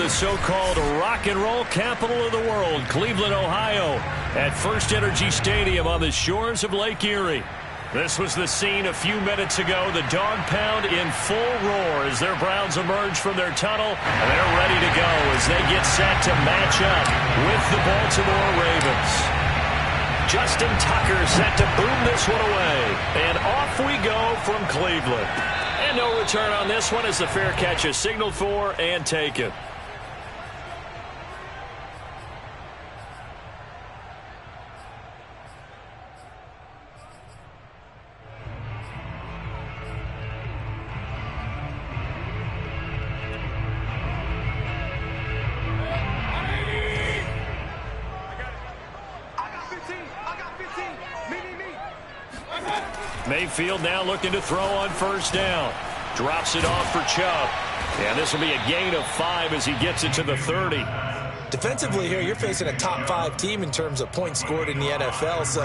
the so-called rock and roll capital of the world, Cleveland, Ohio, at First Energy Stadium on the shores of Lake Erie. This was the scene a few minutes ago. The dog pound in full roar as their Browns emerge from their tunnel. And they're ready to go as they get set to match up with the Baltimore Ravens. Justin Tucker set to boom this one away. And off we go from Cleveland. And no return on this one as the fair catch is signaled for and taken. Mayfield now looking to throw on first down. Drops it off for Chubb. And this will be a gain of 5 as he gets it to the 30. Defensively here, you're facing a top 5 team in terms of points scored in the NFL. So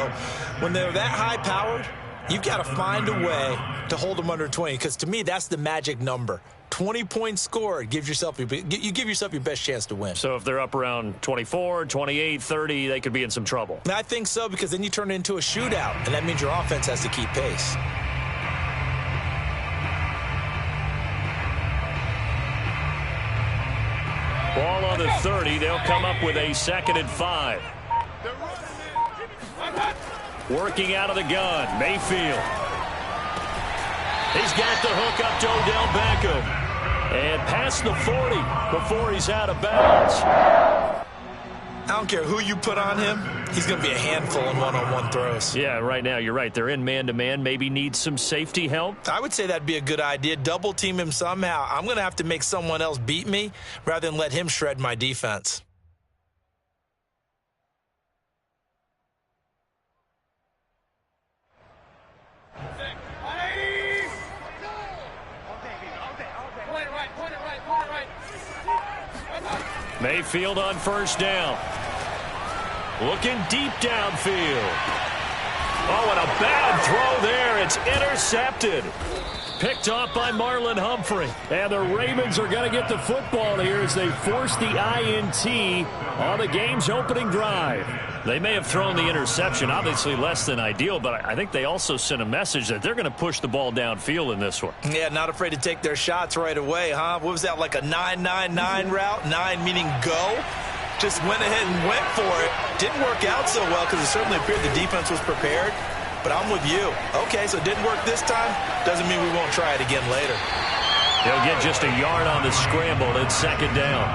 when they're that high-powered, you've got to find a way to hold them under 20. Because to me, that's the magic number. 20 points scored, you give yourself your best chance to win. So if they're up around 24, 28, 30, they could be in some trouble. And I think so, because then you turn it into a shootout, and that means your offense has to keep pace. Ball on the 30. They'll come up with a 2nd and 5. Working out of the gun, Mayfield. He's got the hook up to Odell Beckham. And past the 40 before he's out of bounds. I don't care who you put on him. He's going to be a handful in one-on-one throws. Yeah, right now, you're right. They're in man-to-man. Maybe need some safety help. I would say that'd be a good idea. Double team him somehow. I'm going to have to make someone else beat me rather than let him shred my defense. Mayfield on first down. Looking deep downfield. Oh, and a bad throw there. It's intercepted. Picked off by Marlon Humphrey. And the Ravens are going to get the football here as they force the INT on the game's opening drive. They may have thrown the interception, obviously less than ideal, but I think they also sent a message that they're going to push the ball downfield in this one. Yeah, not afraid to take their shots right away, huh? What was that, like a 9-9-9 route? 9 meaning go? Just went ahead and went for it. Didn't work out so well because it certainly appeared the defense was prepared. But I'm with you. Okay, so it didn't work this time. Doesn't mean we won't try it again later. They'll get just a yard on the scramble at 2nd down.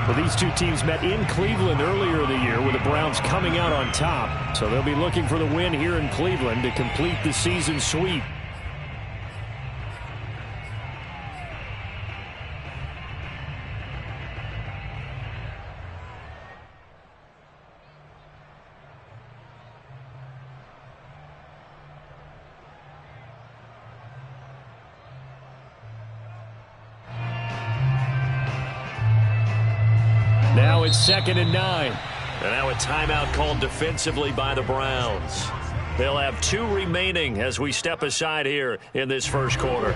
Well, these two teams met in Cleveland earlier in the year with the Browns coming out on top. So they'll be looking for the win here in Cleveland to complete the season sweep. Now it's 2nd and 9. And now a timeout called defensively by the Browns. They'll have 2 remaining as we step aside here in this first quarter.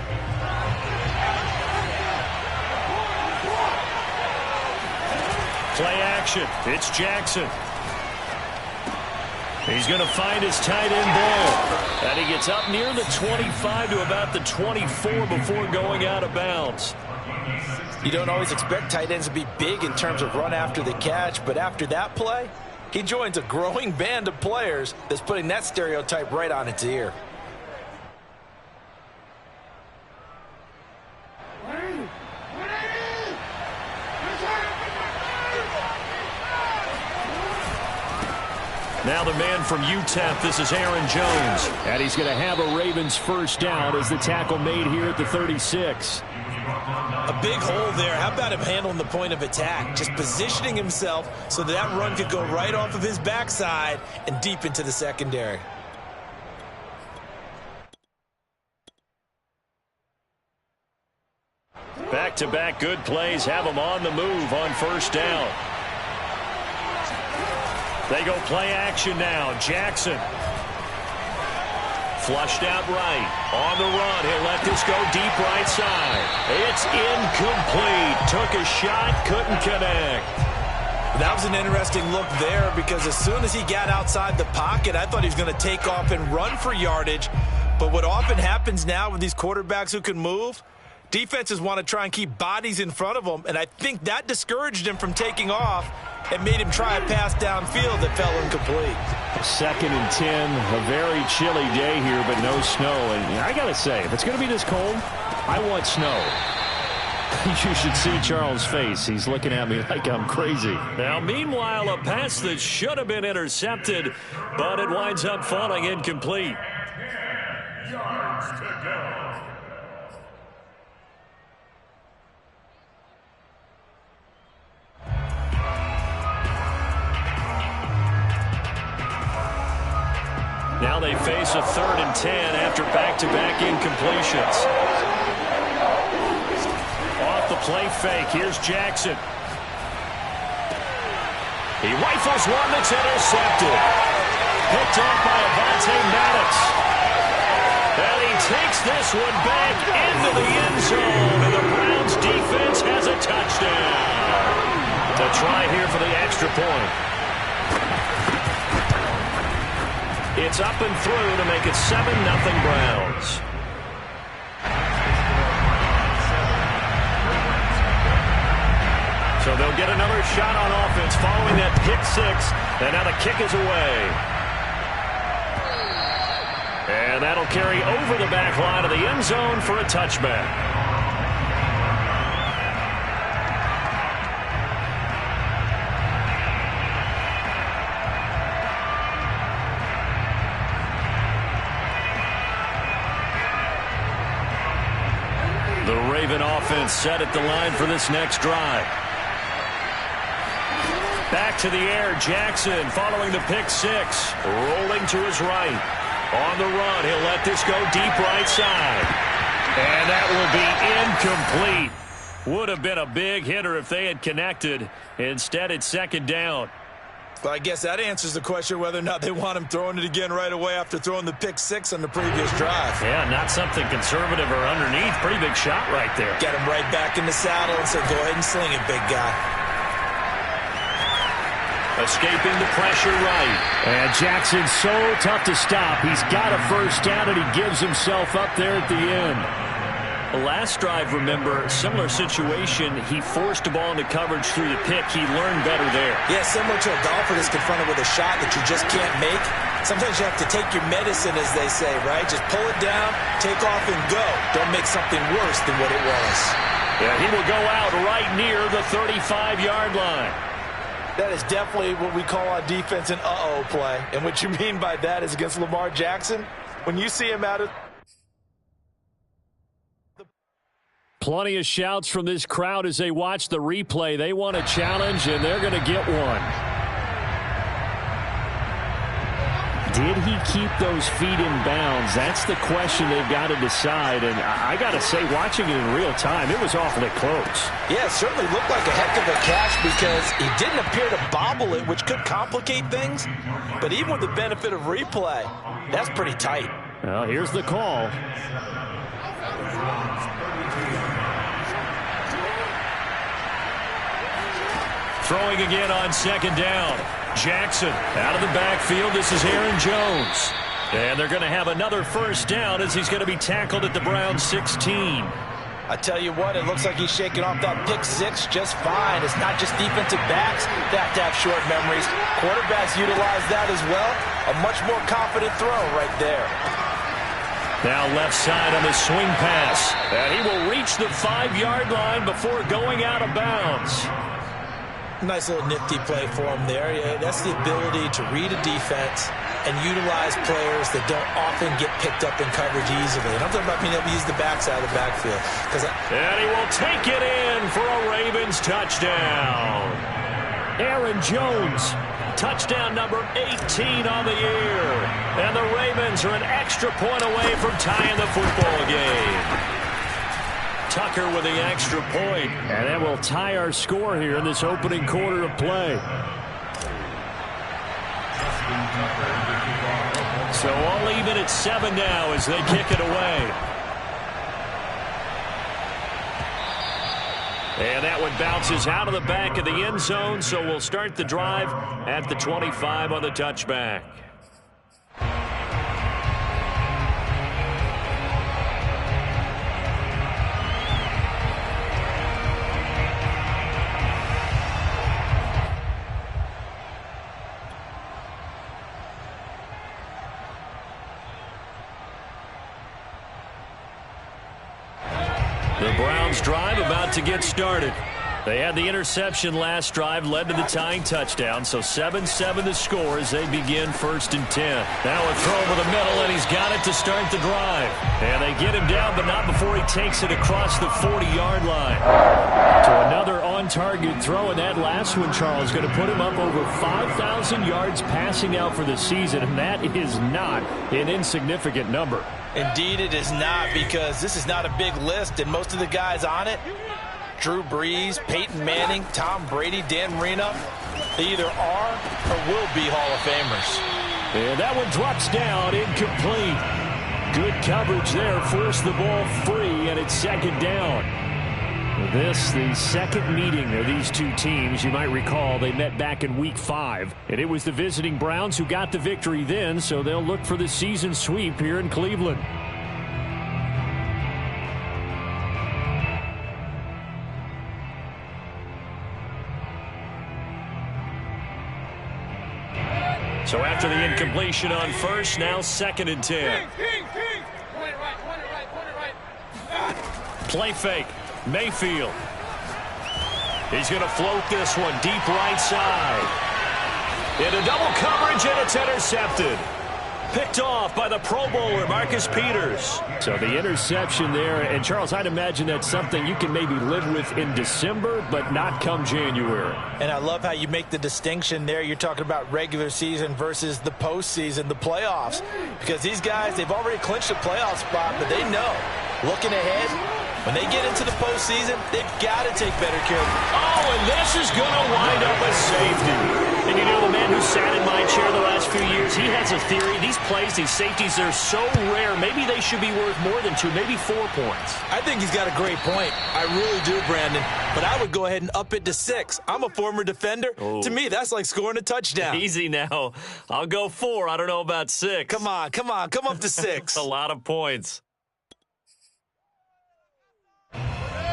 Play action. It's Jackson. He's going to find his tight end Boyle. And he gets up near the 25 to about the 24 before going out of bounds. You don't always expect tight ends to be big in terms of run after the catch, but after that play, he joins a growing band of players that's putting that stereotype right on its ear. Now the man from UTEP, this is Aaron Jones. And he's going to have a Ravens first down as the tackle made here at the 36. A big hole there. How about him handling the point of attack? Just positioning himself so that run could go right off of his backside and deep into the secondary. Back-to-back good plays have him on the move on first down. They go play action now. Jackson. Flushed out right. On the run. He'll let this go deep right side. It's incomplete. took a shot, couldn't connect. That was an interesting look there because as soon as he got outside the pocket, I thought he was going to take off and run for yardage. But what often happens now with these quarterbacks who can move, defenses want to try and keep bodies in front of them, and I think that discouraged him from taking off and made him try a pass downfield that fell incomplete. 2nd and 10, a very chilly day here, but no snow. And I got to say, if it's going to be this cold, I want snow. You should see Charles' face. He's looking at me like I'm crazy. Now, meanwhile, a pass that should have been intercepted, but it winds up falling incomplete. Yards to go. Now they face a 3rd and 10 after back-to-back incompletions. Off the play fake, here's Jackson. He rifles one that's intercepted. Picked off by Avonte Maddox. And he takes this one back into the end zone, and the Browns defense has a touchdown. To try here for the extra point. It's up and through to make it 7-0 Browns. So they'll get another shot on offense following that pick 6, and now the kick is away. And that'll carry over the back line of the end zone for a touchback. The Raven offense set at the line for this next drive. Back to the air, Jackson following the pick 6. Rolling to his right. On the run, he'll let this go deep right side. And that will be incomplete. Would have been a big hitter if they had connected. Instead, it's 2nd down. Well, I guess that answers the question whether or not they want him throwing it again right away after throwing the pick 6 on the previous drive. Yeah, not something conservative or underneath. Pretty big shot right there. Get him right back in the saddle and said, go ahead and sling it, big guy. Escaping the pressure right. And Jackson's so tough to stop. He's got a first down, and he gives himself up there at the end. The last drive, remember, similar situation. He forced the ball into coverage through the pick. He learned better there. Yeah, similar to a golfer that's confronted with a shot that you just can't make. Sometimes you have to take your medicine, as they say, right? Just pull it down, take off, and go. Don't make something worse than what it was. Yeah, he will go out right near the 35-yard line. That is definitely what we call on defense an uh-oh play. And what you mean by that is against Lamar Jackson, when you see him out of... Plenty of shouts from this crowd as they watch the replay. They want a challenge, and they're going to get one. Did he keep those feet in bounds? That's the question they've got to decide. And I got to say, watching it in real time, it was awfully close. Yeah, it certainly looked like a heck of a catch because he didn't appear to bobble it, which could complicate things. But even with the benefit of replay, that's pretty tight. Well, here's the call. Throwing again on 2nd down. Jackson out of the backfield. This is Aaron Jones. And they're going to have another first down as he's going to be tackled at the Browns 16. I tell you what, it looks like he's shaking off that pick 6 just fine. It's not just defensive backs that have to have short memories. Quarterbacks utilize that as well. A much more confident throw right there. Now left side on the swing pass. And he will reach the 5-yard line before going out of bounds. Nice little nifty play for him there. Yeah, that's the ability to read a defense and utilize players that don't often get picked up in coverage easily. And I'm talking about being able to use the backside of the backfield. And he will take it in for a Ravens touchdown. Aaron Jones, touchdown number 18 on the year. And the Ravens are an extra point away from tying the football game. Tucker with the extra point, and that will tie our score here in this opening quarter of play. So all even at 7 now as they kick it away. And that one bounces out of the back of the end zone, so we'll start the drive at the 25 on the touchback. The Browns drive about to get started. They had the interception last drive, led to the tying touchdown, so 7-7 the score as they begin 1st and 10. Now a throw over the middle, and he's got it to start the drive. And they get him down, but not before he takes it across the 40-yard line. To another on-target throw, and that last one, Charles, going to put him up over 5,000 yards passing out for the season, and that is not an insignificant number. Indeed it is not, because this is not a big list, and most of the guys on it, Drew Brees, Peyton Manning, Tom Brady, Dan Marino, they either are or will be Hall of Famers. And that one drops down, incomplete. Good coverage there, forced the ball free, and it's 2nd down. This, the second meeting of these two teams. You might recall they met back in Week 5, and it was the visiting Browns who got the victory then, so they'll look for the season sweep here in Cleveland. So after the incompletion on first, now 2nd and 10. Play fake. Mayfield. He's going to float this one deep right side. Into double coverage, and it's intercepted. Picked off by the Pro Bowler, Marcus Peters. So the interception there, and Charles, I'd imagine that's something you can maybe live with in December, but not come January. And I love how you make the distinction there. You're talking about regular season versus the postseason, the playoffs. Because these guys, they've already clinched a playoff spot, but they know, looking ahead, when they get into the postseason, they've got to take better care of it. Oh, and this is going to wind up a safety. And you know, the man who sat in my chair the last few years, he has a theory. These plays, these safeties, they're so rare. Maybe they should be worth more than 2, maybe 4 points. I think he's got a great point. I really do, Brandon. But I would go ahead and up it to 6. I'm a former defender. Oh. To me, that's like scoring a touchdown. Easy now. I'll go 4. I don't know about 6. Come on. Come up to 6. A lot of points.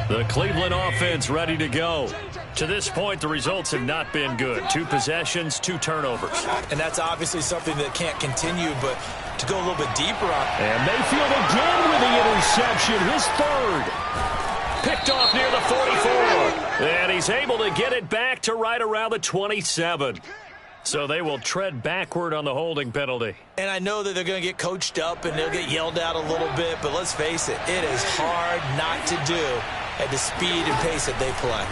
The Cleveland offense ready to go. To this point, the results have not been good. 2 possessions, 2 turnovers. And that's obviously something that can't continue, but to go a little bit deeper on. And Mayfield again with the interception, his 3rd. Picked off near the 44. And he's able to get it back to right around the 27. So they will tread backward on the holding penalty. And I know that they're going to get coached up and they'll get yelled at a little bit, but let's face it, it is hard not to do at the speed and pace that they play.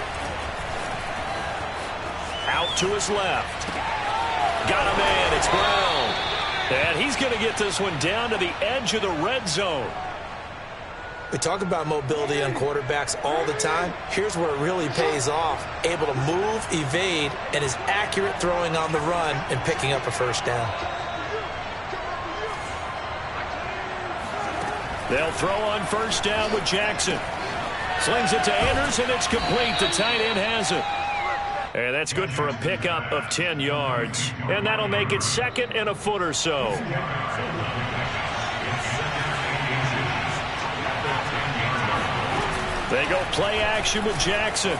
Out to his left. Got a man, it's Brown. And he's going to get this one down to the edge of the red zone. We talk about mobility on quarterbacks all the time. Here's where it really pays off. Able to move, evade, and is accurate throwing on the run and picking up a 1st down. They'll throw on 1st down with Jackson. Slings it to Anders, and it's complete. The tight end has it. And that's good for a pickup of 10 yards. And that'll make it 2nd and a foot or so. They go play action with Jackson. And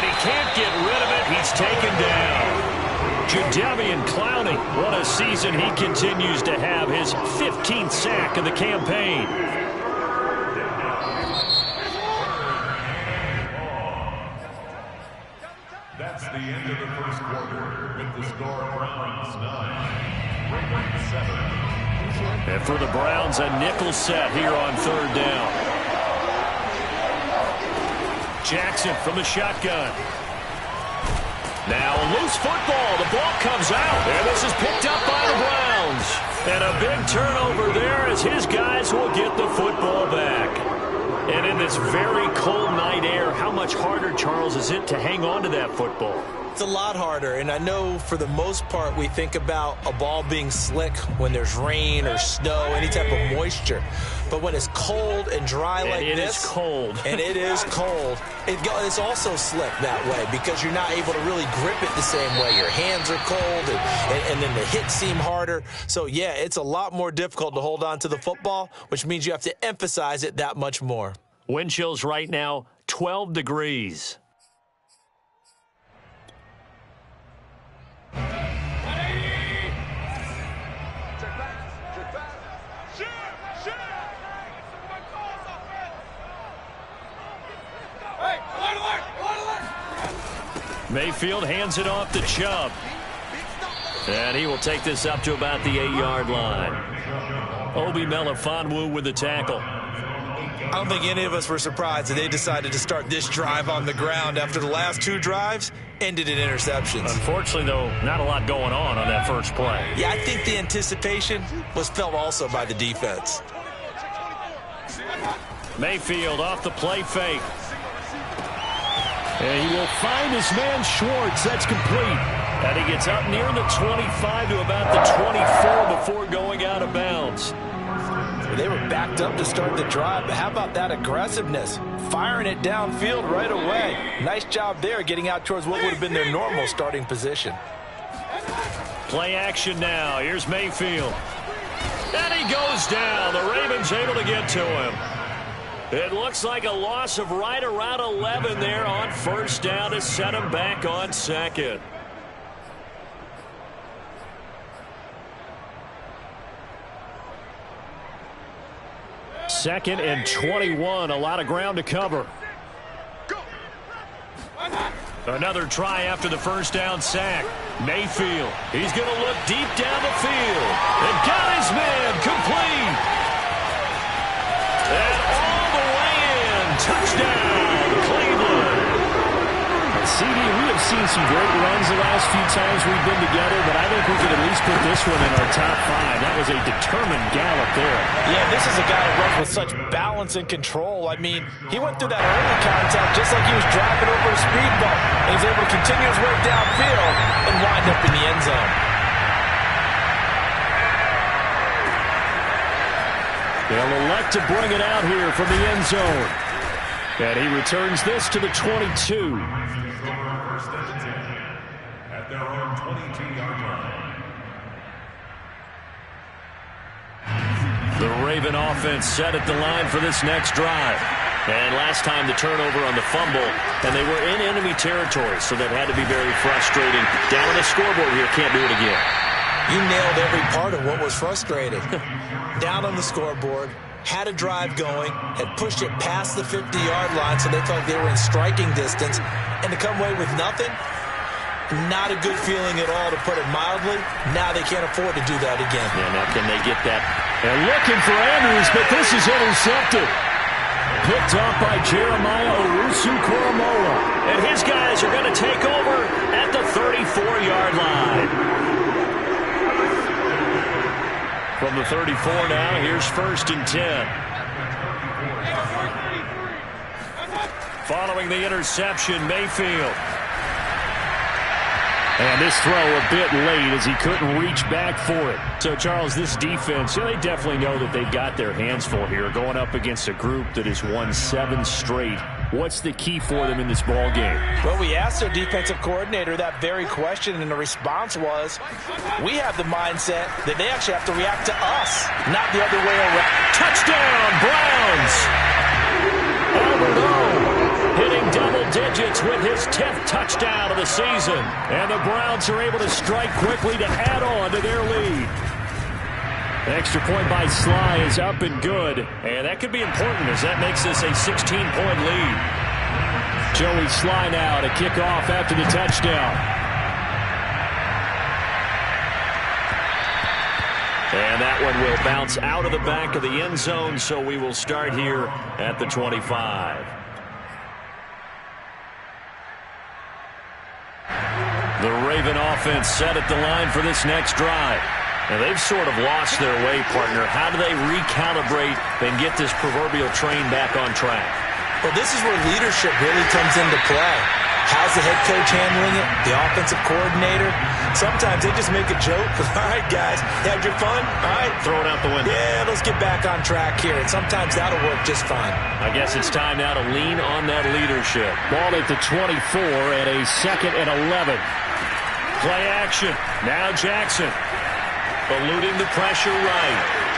he can't get rid of it. He's taken down. Jadeveon Clowney, what a season he continues to have. His 15th sack of the campaign. That's the end of the 1st quarter with the score Browns 9, Ravens 7. And for the Browns, a nickel set here on 3rd down. Jackson from the shotgun. Now a loose football. The ball comes out. And this is picked up by the Browns. And a big turnover there as his guys will get the football back. And in this very cold night air, how much harder, Charles, is it to hang on to that football? It's a lot harder, and I know for the most part we think about a ball being slick when there's rain or snow, any type of moisture. But when it's cold and dry like this, it is cold. And it is cold, it's also slick that way because you're not able to really grip it the same way. Your hands are cold, and then the hits seem harder. So, yeah, it's a lot more difficult to hold on to the football, which means you have to emphasize it that much more. Wind chills right now, 12 degrees. Mayfield hands it off to Chubb. And he will take this up to about the 8-yard line. Obi Melifonwu with the tackle. I don't think any of us were surprised that they decided to start this drive on the ground after the last 2 drives ended in interceptions. Unfortunately, though, not a lot going on that first play. Yeah, I think the anticipation was felt also by the defense. Mayfield off the play fake. And he will find his man Schwartz. That's complete. And he gets up near the 25 to about the 24 before going out of bounds. They were backed up to start the drive, but how about that aggressiveness? Firing it downfield right away. Nice job there getting out towards what would have been their normal starting position. Play action now. Here's Mayfield. And he goes down. The Ravens able to get to him. It looks like a loss of right around 11 there on first down to set him back on second. Second and 21. A lot of ground to cover. Another try after the first down sack. Mayfield. He's going to look deep down the field. And got his man complete. And all the way in. Touchdown, Cleveland. CD, we have seen some great runs the last few times we've been together, but I think we could at least put this one in our top 5. That was a determined gallop there. Yeah, this is a guy who runs with such balance and control. I mean, he went through that early contact just like he was driving over a speed bump, and he's able to continue his way downfield and wind up in the end zone. They'll elect to bring it out here from the end zone. And he returns this to the 22. At their own 22-yard line. The Raven offense set at the line for this next drive. And last time the turnover on the fumble, and they were in enemy territory, so that had to be very frustrating. Down on the scoreboard here, can't do it again. You nailed every part of what was frustrating. Down on the scoreboard, had a drive going, had pushed it past the 50-yard line, so they thought they were in striking distance, and to come away with nothing, not a good feeling at all, to put it mildly. Now they can't afford to do that again. Yeah, now can they get that? And looking for Andrews, but this is intercepted. Picked up by Jeremiah Owusu-Koramoah. And his guys are going to take over at the 34-yard line. From the 34 now, here's first and 10. Following the interception, Mayfield. And this throw a bit late as he couldn't reach back for it. So, Charles, this defense, they definitely know that they've got their hands full here going up against a group that has won 7 straight. What's the key for them in this ball game? Well, we asked their defensive coordinator that very question, and the response was, we have the mindset that they actually have to react to us, not the other way around. Touchdown, Browns! Albert O hitting double digits with his 10th touchdown of the season. And the Browns are able to strike quickly to add on to their lead. Extra point by Sly is up and good. And that could be important as that makes this a 16-point lead. Joey Sly now to kick off after the touchdown. And that one will bounce out of the back of the end zone, so we will start here at the 25. The Raven offense set at the line for this next drive. Now they've sort of lost their way, partner. How do they recalibrate and get this proverbial train back on track? Well, this is where leadership really comes into play. How's the head coach handling it? The offensive coordinator? Sometimes they just make a joke. All right, guys, had your fun? All right. Throw it out the window. Yeah, let's get back on track here. And sometimes that'll work just fine. I guess it's time now to lean on that leadership. Ball at the 24 and a 2nd and 11. Play action. Now Jackson. Eluding the pressure right.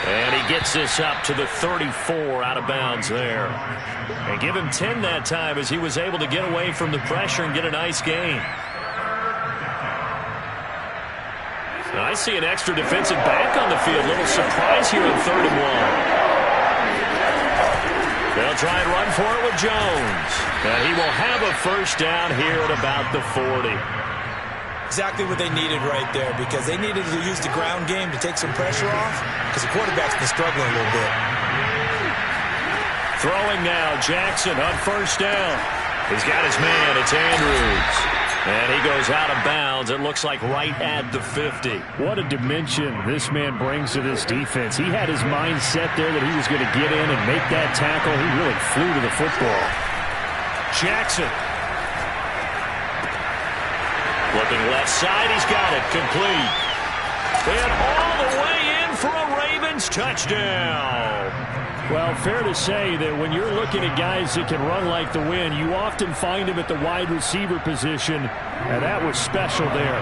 And he gets this up to the 34 out of bounds there. And give him 10 that time as he was able to get away from the pressure and get a nice gain. And I see an extra defensive back on the field. Little surprise here on 3rd and 1. They'll try and run for it with Jones. And he will have a first down here at about the 40. Exactly what they needed right there, because they needed to use the ground game to take some pressure off, because the quarterback's been struggling a little bit. Throwing now, Jackson on first down. He's got his man, it's Andrews. And he goes out of bounds, it looks like right at the 50. What a dimension this man brings to this defense. He had his mind set there that he was going to get in and make that tackle. He really flew to the football. Jackson. Looking left side, he's got it, complete. And all the way in for a Ravens touchdown. Well, fair to say that when you're looking at guys that can run like the wind, you often find them at the wide receiver position, and that was special there.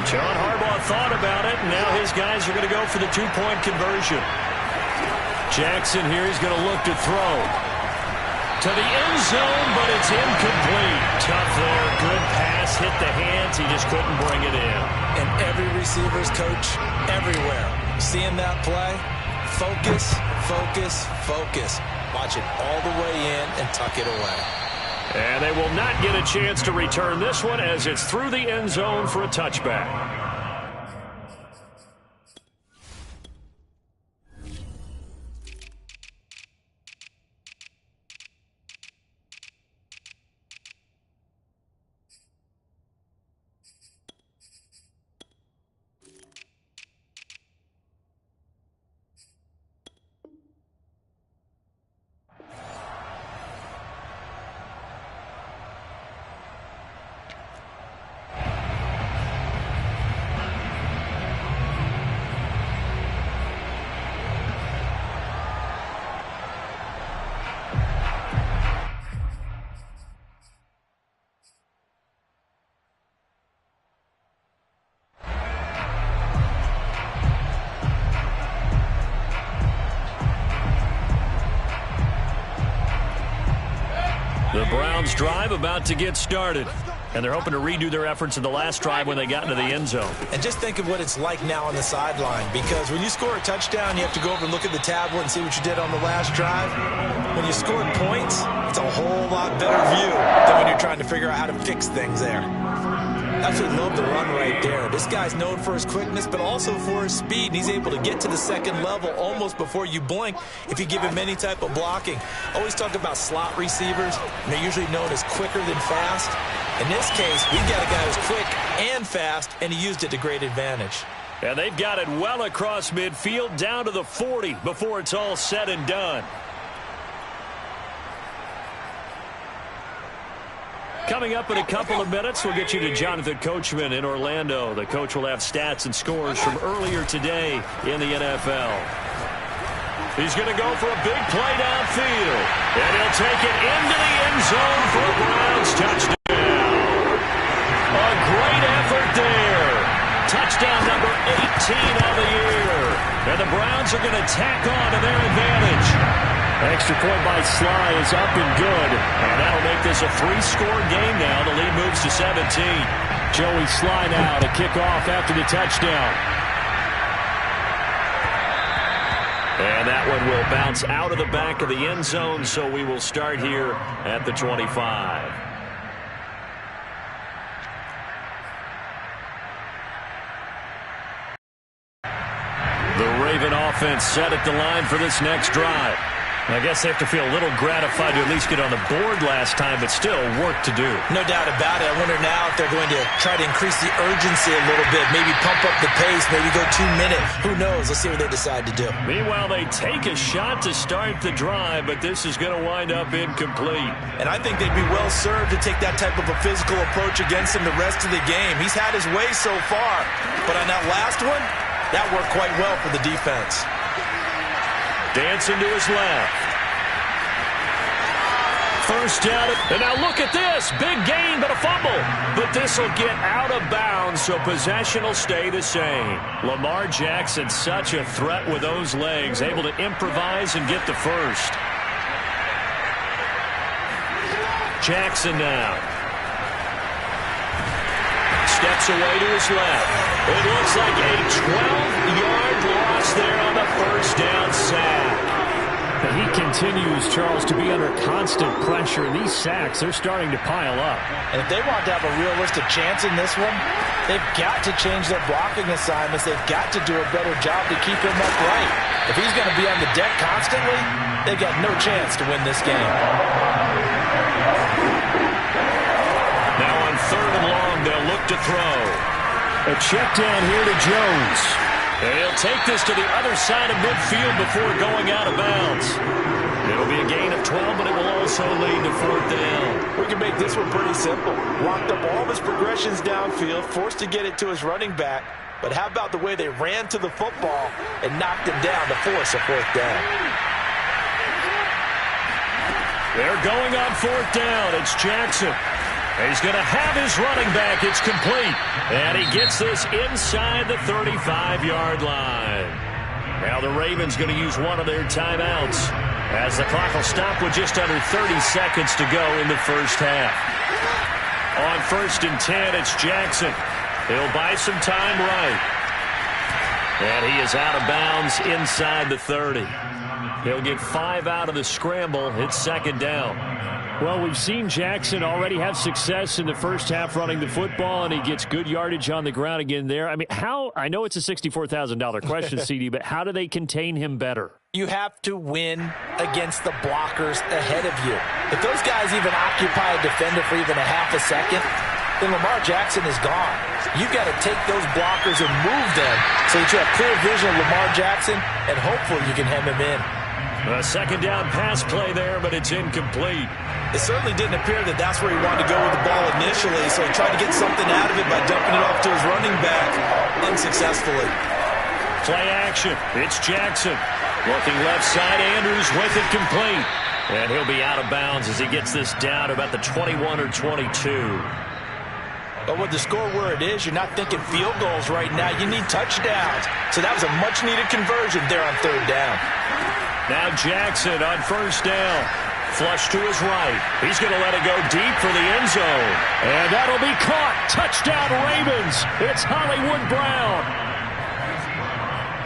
John Harbaugh thought about it, and now his guys are going to go for the two-point conversion. Jackson here is going to look to throw. To the end zone, but it's incomplete. Tough there, good pass, hit the hands, he just couldn't bring it in. And every receiver's coach, everywhere, seeing that play, focus, focus, focus. Watch it all the way in and tuck it away. And they will not get a chance to return this one as it's through the end zone for a touchback. The Browns drive about to get started. And they're hoping to redo their efforts in the last drive when they got into the end zone. And just think of what it's like now on the sideline, because when you score a touchdown, you have to go over and look at the tablet and see what you did on the last drive. When you scored points, it's a whole lot better view than when you're trying to figure out how to fix things there. Absolutely love the run right there. This guy's known for his quickness, but also for his speed. And he's able to get to the second level almost before you blink if you give him any type of blocking. Always talk about slot receivers, and they're usually known as quicker than fast. In this case, we've got a guy who's quick and fast, and he used it to great advantage. And they've got it well across midfield, down to the 40 before it's all said and done. Coming up in a couple of minutes, we'll get you to Jonathan Coachman in Orlando. The coach will have stats and scores from earlier today in the NFL. He's going to go for a big play downfield. And he'll take it into the end zone for a Browns touchdown. A great effort there. Touchdown number 18 on the year. And the Browns are going to tack on to their advantage. Extra point by Sly is up and good. And that'll make this a three-score game now. The lead moves to 17. Joey Sly now to kick off after the touchdown. And that one will bounce out of the back of the end zone, so we will start here at the 25. The Raven offense set at the line for this next drive. I guess they have to feel a little gratified to at least get on the board last time, but still work to do. No doubt about it. I wonder now if they're going to try to increase the urgency a little bit, maybe pump up the pace, maybe go 2 minutes. Who knows? Let's see what they decide to do. Meanwhile, they take a shot to start the drive, but this is going to wind up incomplete. And I think they'd be well served to take that type of a physical approach against him the rest of the game. He's had his way so far, but on that last one, that worked quite well for the defense. Dancing to his left. First down. And now look at this. Big gain, but a fumble. But this will get out of bounds, so possession will stay the same. Lamar Jackson, such a threat with those legs, able to improvise and get the first. Jackson now. Steps away to his left. It looks like a 12-yard loss there on the first down sack. He continues, Charles, to be under constant pressure. And these sacks, they're starting to pile up. And if they want to have a realistic chance in this one, they've got to change their blocking assignments. They've got to do a better job to keep him upright. If he's going to be on the deck constantly, they've got no chance to win this game. Now on 3rd and long, they'll look to throw. A check down here to Jones. And he'll take this to the other side of midfield before going out of bounds. It'll be a gain of 12, but it will also lead to 4th down. We can make this one pretty simple. Locked up all of his progressions downfield, forced to get it to his running back. But how about the way they ran to the football and knocked him down to force a 4th down? They're going on 4th down. It's Jackson. He's going to have his running back. It's complete. And he gets this inside the 35-yard line. Now the Ravens going to use one of their timeouts as the clock will stop with just under 30 seconds to go in the first half. On 1st and 10, it's Jackson. He'll buy some time right. And he is out of bounds inside the 30. He'll get 5 out of the scramble. It's 2nd down. Well, we've seen Jackson already have success in the first half running the football, and he gets good yardage on the ground again there. I mean, I know it's a $64,000 question, CD, but how do they contain him better? You have to win against the blockers ahead of you. If those guys even occupy a defender for even a half a second, then Lamar Jackson is gone. You've got to take those blockers and move them so that you have clear vision of Lamar Jackson, and hopefully you can hem him in. A 2nd down pass play there, but it's incomplete. It certainly didn't appear that that's where he wanted to go with the ball initially, so he tried to get something out of it by dumping it off to his running back unsuccessfully. Play action. It's Jackson. Looking left side, Andrews with it complete. And he'll be out of bounds as he gets this down to about the 21 or 22. But with the score where it is, you're not thinking field goals right now. You need touchdowns. So that was a much-needed conversion there on 3rd down. Now Jackson on 1st down. Flush to his right. He's going to let it go deep for the end zone. And that'll be caught. Touchdown Ravens. It's Hollywood Brown.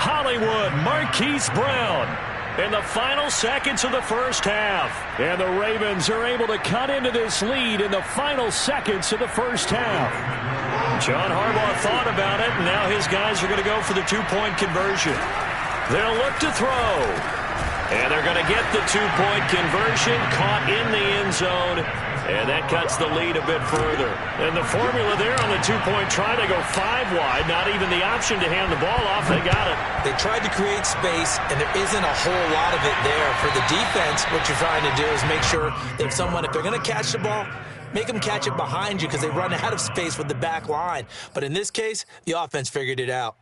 Hollywood Marquise Brown in the final seconds of the first half. And the Ravens are able to cut into this lead in the final seconds of the first half. John Harbaugh thought about it, and now his guys are going to go for the 2-point conversion. They'll look to throw. And they're going to get the 2-point conversion, caught in the end zone, and that cuts the lead a bit further. And the formula there on the 2-point try, they go 5 wide, not even the option to hand the ball off. They got it. They tried to create space, and there isn't a whole lot of it there. For the defense, what you're trying to do is make sure that if they're going to catch the ball, make them catch it behind you because they run out of space with the back line. But in this case, the offense figured it out.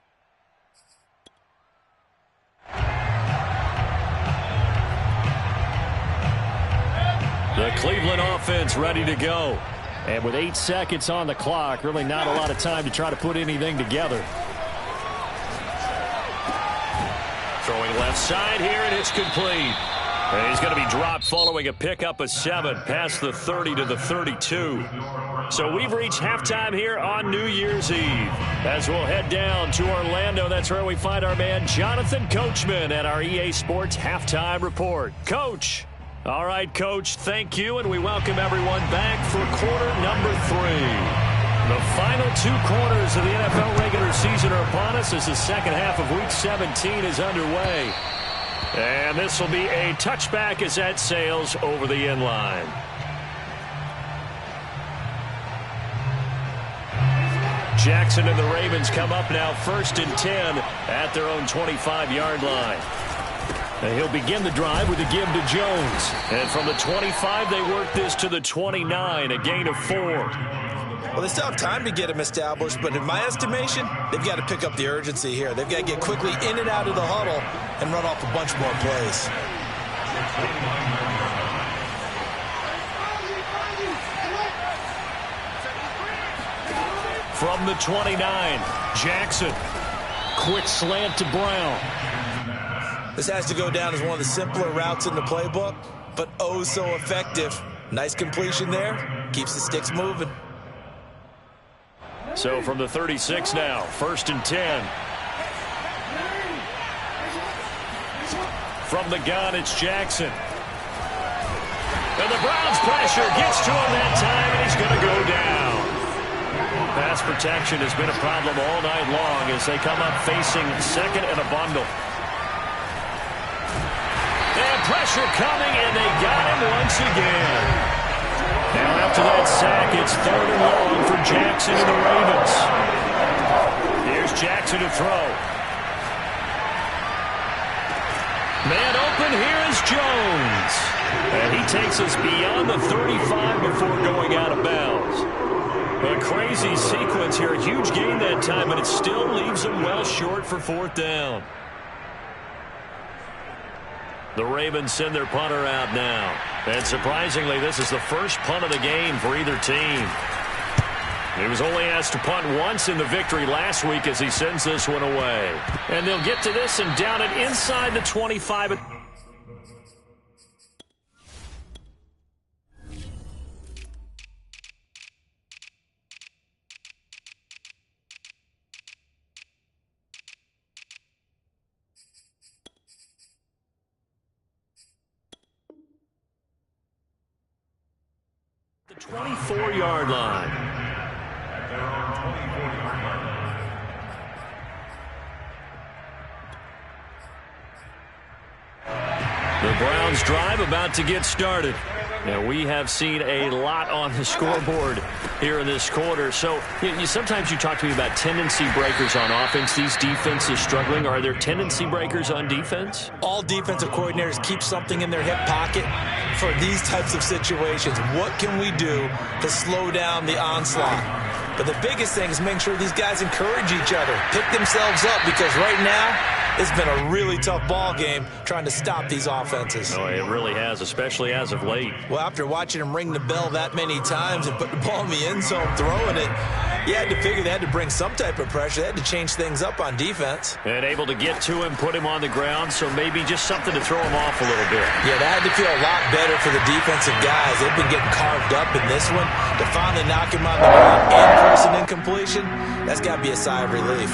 The Cleveland offense ready to go. And with 8 seconds on the clock, really not a lot of time to try to put anything together. Throwing left side here, and it's complete. And he's going to be dropped following a pickup of 7 past the 30 to the 32. So we've reached halftime here on New Year's Eve. As we'll head down to Orlando, that's where we find our man Jonathan Coachman at our EA Sports Halftime Report. Coach. All right, Coach, thank you, and we welcome everyone back for quarter number 3. The final 2 quarters of the NFL regular season are upon us as the second half of Week 17 is underway. And this will be a touchback as that sails over the end line. Jackson and the Ravens come up now 1st and 10 at their own 25-yard line. And he'll begin the drive with a give to Jones. And from the 25, they work this to the 29, a gain of 4. Well, they still have time to get him established, but in my estimation, they've got to pick up the urgency here. They've got to get quickly in and out of the huddle and run off a bunch more plays. From the 29, Jackson. Quick slant to Brown. This has to go down as one of the simpler routes in the playbook, but oh so effective. Nice completion there. Keeps the sticks moving. So from the 36 now, 1st and 10. From the gun, it's Jackson. And the Browns pressure gets to him that time, and he's going to go down. Pass protection has been a problem all night long as they come up facing second and a bundle. And pressure coming, and they got him once again. Now after that sack, it's 3rd and long for Jackson and the Ravens. Here's Jackson to throw. Man open, here is Jones. And he takes us beyond the 35 before going out of bounds. A crazy sequence here. A huge gain that time, but it still leaves them well short for 4th down. The Ravens send their punter out now. And surprisingly, this is the first punt of the game for either team. He was only asked to punt once in the victory last week as he sends this one away. And they'll get to this and down it inside the 25. The 24-yard line. At their own 24-yard line. The Browns drive about to get started. Now, we have seen a lot on the scoreboard here in this quarter. So sometimes you talk to me about tendency breakers on offense. These defenses struggling. Are there tendency breakers on defense? All defensive coordinators keep something in their hip pocket for these types of situations. What can we do to slow down the onslaught? But the biggest thing is making sure these guys encourage each other, pick themselves up, because right now it's been a really tough ball game trying to stop these offenses. Oh, it really has, especially as of late. Well, after watching him ring the bell that many times and put the ball in the end zone throwing it, you had to figure they had to bring some type of pressure. They had to change things up on defense. And able to get to him, put him on the ground, so maybe just something to throw him off a little bit. Yeah, that had to feel a lot better for the defensive guys. They've been getting carved up in this one. To finally knock him on the ground and force an incompletion, that's got to be a sigh of relief.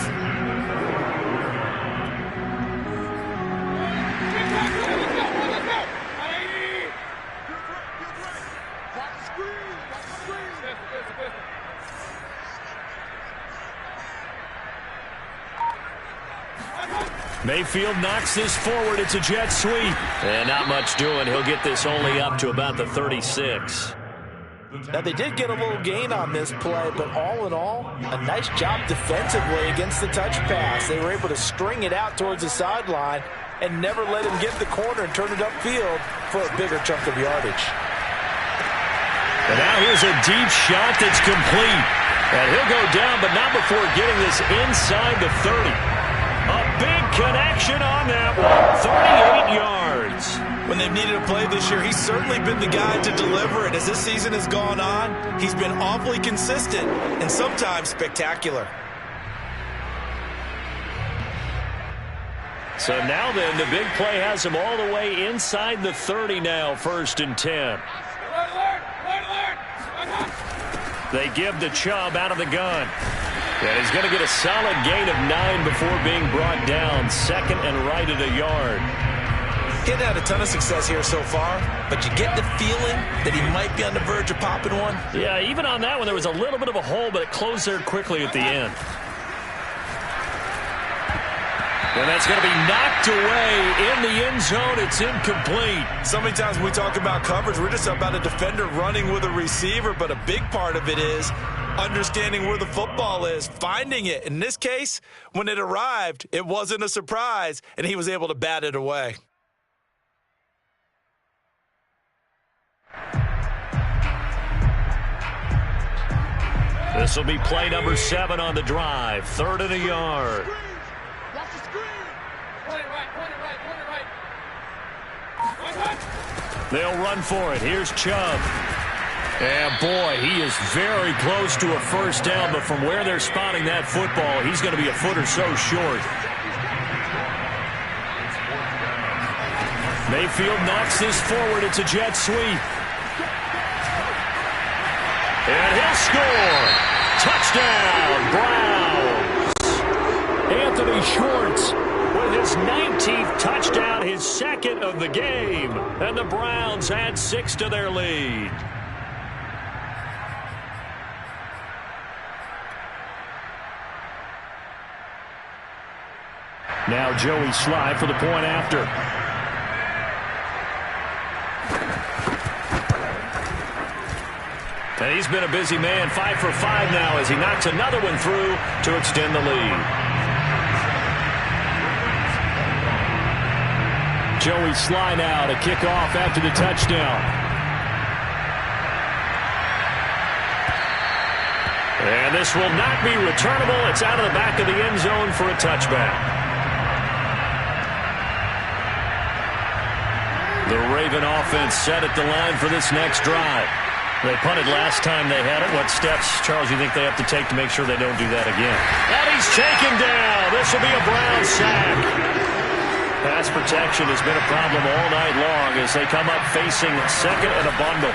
Mayfield knocks this forward. It's a jet sweep. And not much doing. He'll get this only up to about the 36. Now, they did get a little gain on this play, but all in all, a nice job defensively against the touch pass. They were able to string it out towards the sideline and never let him get the corner and turn it upfield for a bigger chunk of yardage. And now here's a deep shot that's complete. And he'll go down, but not before getting this inside the 30. A big connection on that one. 38 yards. When they've needed a play this year, he's certainly been the guy to deliver it. As this season has gone on, he's been awfully consistent and sometimes spectacular. So now then, the big play has him all the way inside the 30 now, 1st and 10. They give to Chubb out of the gun. And he's going to get a solid gain of 9 before being brought down. Second and right at a yard. Getting had a ton of success here so far, but you get the feeling that he might be on the verge of popping one. Yeah, even on that one, there was a little bit of a hole, but it closed there quickly at the end. And that's going to be knocked away in the end zone. It's incomplete. So many times when we talk about coverage, we're just about a defender running with a receiver, but a big part of it is understanding where the football is, finding it. In this case, when it arrived, it wasn't a surprise, and he was able to bat it away. This will be play number 7 on the drive. 3rd and a yard. They'll run for it. Here's Chubb. And, boy, he is very close to a first down, but from where they're spotting that football, he's going to be a foot or so short. Mayfield knocks this forward. It's a jet sweep. And he'll score. Touchdown, Browns. Anthony Schwartz with his 19th touchdown, his 2nd of the game. And the Browns add 6 to their lead. Now Joey Slye for the point after. And he's been a busy man, 5 for 5 now as he knocks another one through to extend the lead. Joey Slye now to kick off after the touchdown. And this will not be returnable. It's out of the back of the end zone for a touchback. The Raven offense set at the line for this next drive. They punted last time they had it. What steps, Charles, you think they have to take to make sure they don't do that again? And he's taken down. This will be a Brown sack. Pass protection has been a problem all night long as they come up facing 2nd and a bundle.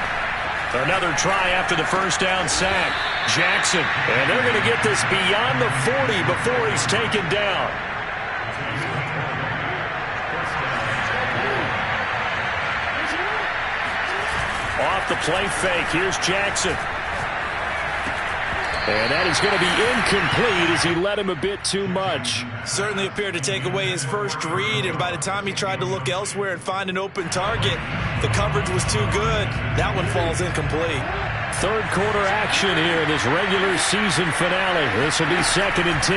Another try after the first down sack. Jackson. And they're going to get this beyond the 40 before he's taken down. Off the play fake. Here's Jackson. And that is going to be incomplete as he led him a bit too much. Certainly appeared to take away his first read, and by the time he tried to look elsewhere and find an open target, the coverage was too good. That one falls incomplete. 3rd quarter action here in this regular season finale. This will be 2nd and 10.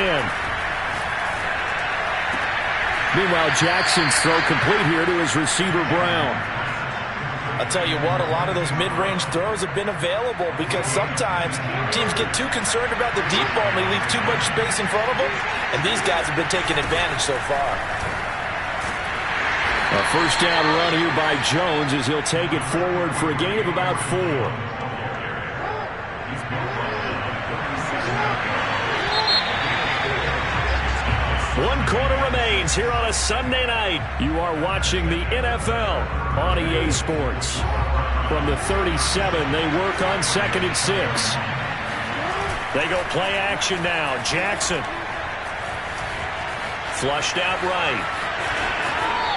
Meanwhile, Jackson's throw complete here to his receiver, Brown. I'll tell you what, a lot of those mid-range throws have been available because sometimes teams get too concerned about the deep ball and they leave too much space in front of them, and these guys have been taking advantage so far. A first down run here by Jones as he'll take it forward for a gain of about 4. One quarter remains here on a Sunday night. You are watching the NFL on EA Sports. From the 37, they work on 2nd and 6. They go play action now. Jackson. Flushed out right.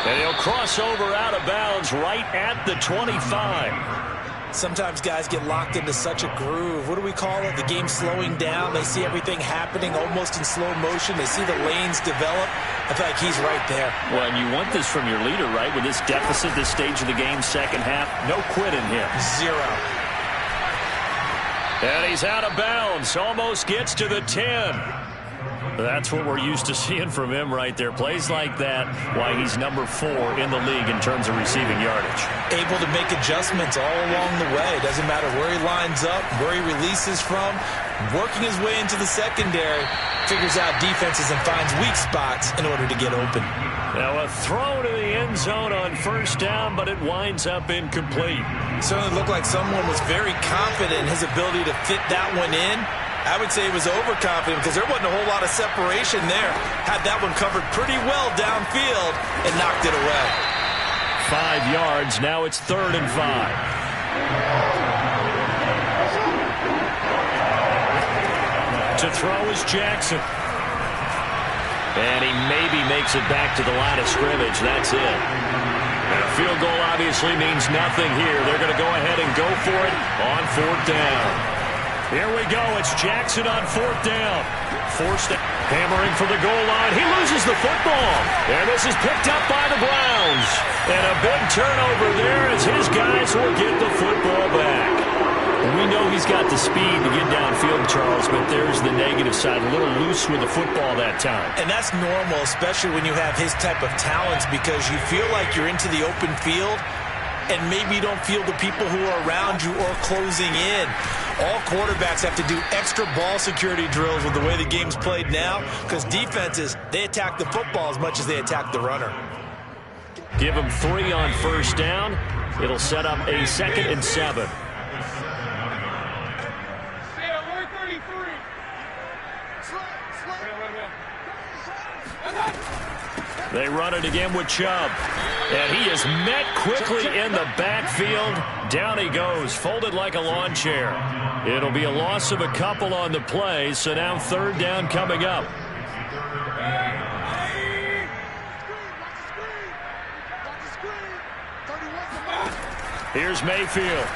And he'll cross over out of bounds right at the 25. Sometimes guys get locked into such a groove. What do we call it? The game slowing down. They see everything happening almost in slow motion. They see the lanes develop. I feel like he's right there. Well, and you want this from your leader, right? With this deficit, this stage of the game, 2nd half, no quit in him. 0. And he's out of bounds. Almost gets to the 10. That's what we're used to seeing from him right there. Plays like that, why he's number 4 in the league in terms of receiving yardage. Able to make adjustments all along the way. Doesn't matter where he lines up, where he releases from. Working his way into the secondary, figures out defenses and finds weak spots in order to get open. Now a throw to the end zone on first down, but it winds up incomplete. Certainly looked like someone was very confident in his ability to fit that one in. I would say he was overconfident because there wasn't a whole lot of separation there. Had that one covered pretty well downfield and knocked it away. 5 yards. Now it's 3rd and 5. To throw is Jackson. And he maybe makes it back to the line of scrimmage. That's it. And a field goal obviously means nothing here. They're going to go ahead and go for it on 4th down. Here we go. It's Jackson on 4th down. Forced hammering for the goal line. He loses the football. And this is picked up by the Browns. And a big turnover there as his guys will get the football back. And we know he's got the speed to get downfield, Charles, but there's the negative side. A little loose with the football that time. And that's normal, especially when you have his type of talents, because you feel like you're into the open field and maybe you don't feel the people who are around you or closing in. All quarterbacks have to do extra ball security drills with the way the game's played now, because defenses, they attack the football as much as they attack the runner. Give him 3 on 1st down. It'll set up a 2nd and 7. They run it again with Chubb. And he is met quickly in the backfield. Down he goes, folded like a lawn chair. It'll be a loss of a couple on the play, so now 3rd down coming up. Here's Mayfield.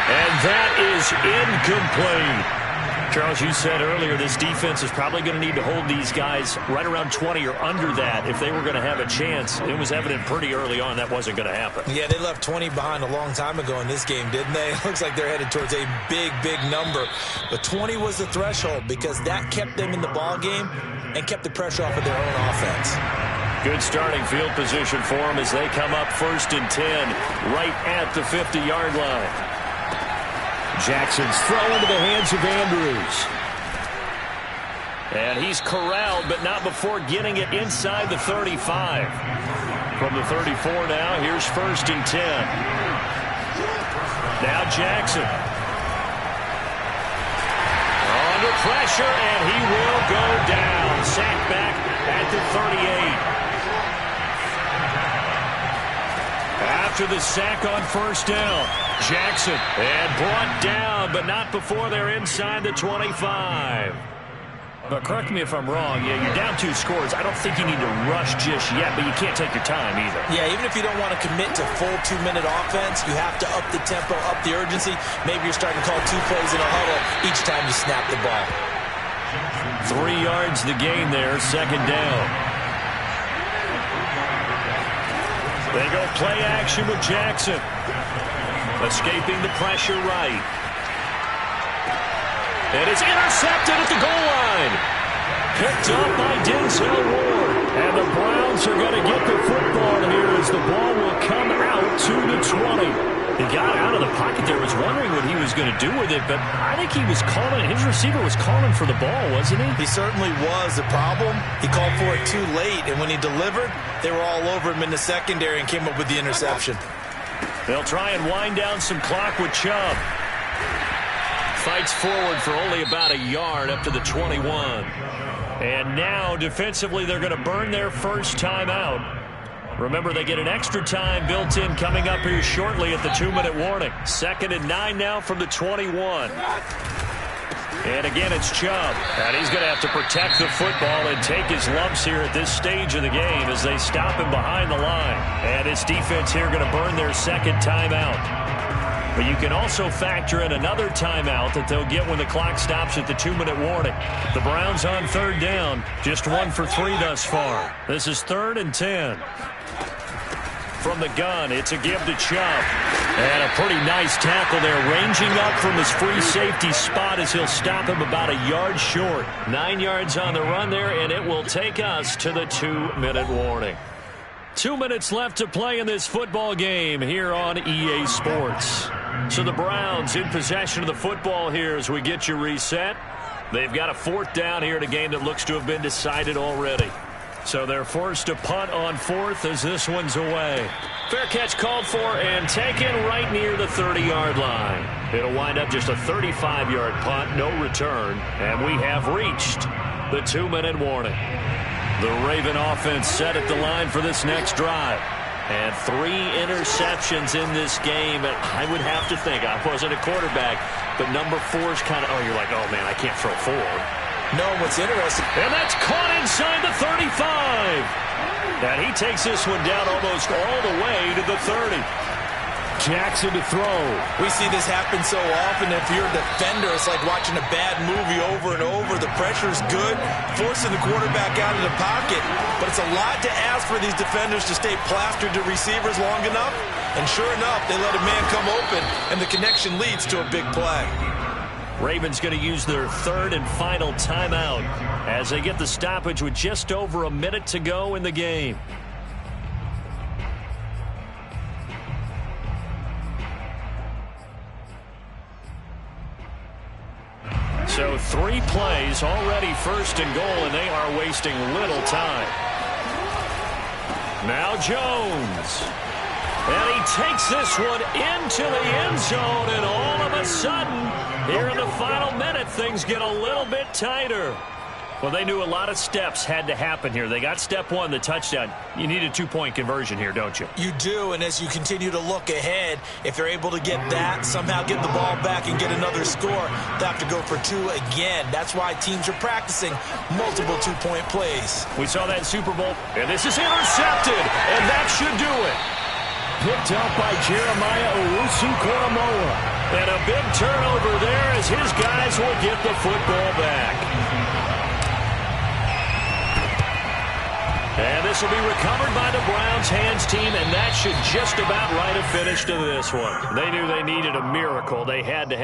And that is incomplete. Charles, you said earlier this defense is probably going to need to hold these guys right around 20 or under that if they were going to have a chance. It was evident pretty early on that wasn't going to happen. Yeah, they left 20 behind a long time ago in this game, didn't they? It looks like they're headed towards a big, big number. But 20 was the threshold because that kept them in the ball game and kept the pressure off of their own offense. Good starting field position for them as they come up 1st and 10 right at the 50-yard line. Jackson's throw into the hands of Andrews. And he's corralled, but not before getting it inside the 35. From the 34 now, here's 1st and 10. Now Jackson. Under pressure, and he will go down. Sacked back at the 38. After the sack on 1st down, Jackson, and brought down, but not before they're inside the 25. But correct me if I'm wrong, yeah, you're down 2 scores. I don't think you need to rush just yet, but you can't take your time either. Yeah, even if you don't want to commit to full 2-minute offense, you have to up the tempo, up the urgency. Maybe you're starting to call 2 plays in a huddle each time you snap the ball. 3 yards the gain there, 2nd down. They go play action with Jackson. Escaping the pressure right. It is intercepted at the goal line. Picked up by Denzel Ward. And the Browns are going to get the football here as the ball will come out to the 20. He got out of the pocket there, was wondering what he was going to do with it, but I think he was calling, his receiver was calling for the ball, wasn't he? He certainly was. The problem, he called for it too late, and when he delivered, they were all over him in the secondary and came up with the interception. They'll try and wind down some clock with Chubb. Fights forward for only about a yard up to the 21. And now, defensively, they're going to burn their first timeout. Remember, they get an extra time built in coming up here shortly at the 2-minute warning. 2nd and 9 now from the 21. And again, it's Chubb. And he's going to have to protect the football and take his lumps here at this stage of the game as they stop him behind the line. And his defense here going to burn their 2nd timeout. But you can also factor in another timeout that they'll get when the clock stops at the 2-minute warning. The Browns on 3rd down, just 1 for 3 thus far. This is 3rd and 10. From the gun, it's a give to Chubb. And a pretty nice tackle there, ranging up from his free safety spot as he'll stop him about a yard short. 9 yards on the run there, and it will take us to the 2-minute warning. 2 minutes left to play in this football game here on EA Sports. So the Browns in possession of the football here as we get you reset. They've got a 4th down here in a game that looks to have been decided already. So they're forced to punt on 4th as this one's away. Fair catch called for and taken right near the 30-yard line. It'll wind up just a 35-yard punt, no return, and we have reached the 2-minute warning. The Raven offense set at the line for this next drive. And 3 interceptions in this game. And I would have to think, I wasn't a quarterback, but number 4 is kind of, oh, you're like, oh, man, I can't throw 4. No, what's interesting. And that's caught inside the 35. And he takes this one down almost all the way to the 30. Jackson to throw. We see this happen so often. If you're a defender, it's like watching a bad movie over and over. The pressure's good, forcing the quarterback out of the pocket. But it's a lot to ask for these defenders to stay plastered to receivers long enough. And sure enough, they let a man come open, and the connection leads to a big play. Ravens going to use their third and final timeout as they get the stoppage with just over a minute to go in the game. So 3 plays already first and goal, and they are wasting little time. Now Jones. And he takes this one into the end zone, and all of a sudden, here in the final minute, things get a little bit tighter. Well, they knew a lot of steps had to happen here. They got step 1, the touchdown. You need a 2-point conversion here, don't you? You do, and as you continue to look ahead, if they're able to get that, somehow get the ball back and get another score, they have to go for 2 again. That's why teams are practicing multiple 2-point plays. We saw that in Super Bowl, and this is intercepted, and that should do it. Picked up by Jeremiah Owusu-Koramoah. And a big turnover there as his guys will get the football back. And this will be recovered by the Browns hands team, and that should just about write a finish to this one. They knew they needed a miracle. They had to have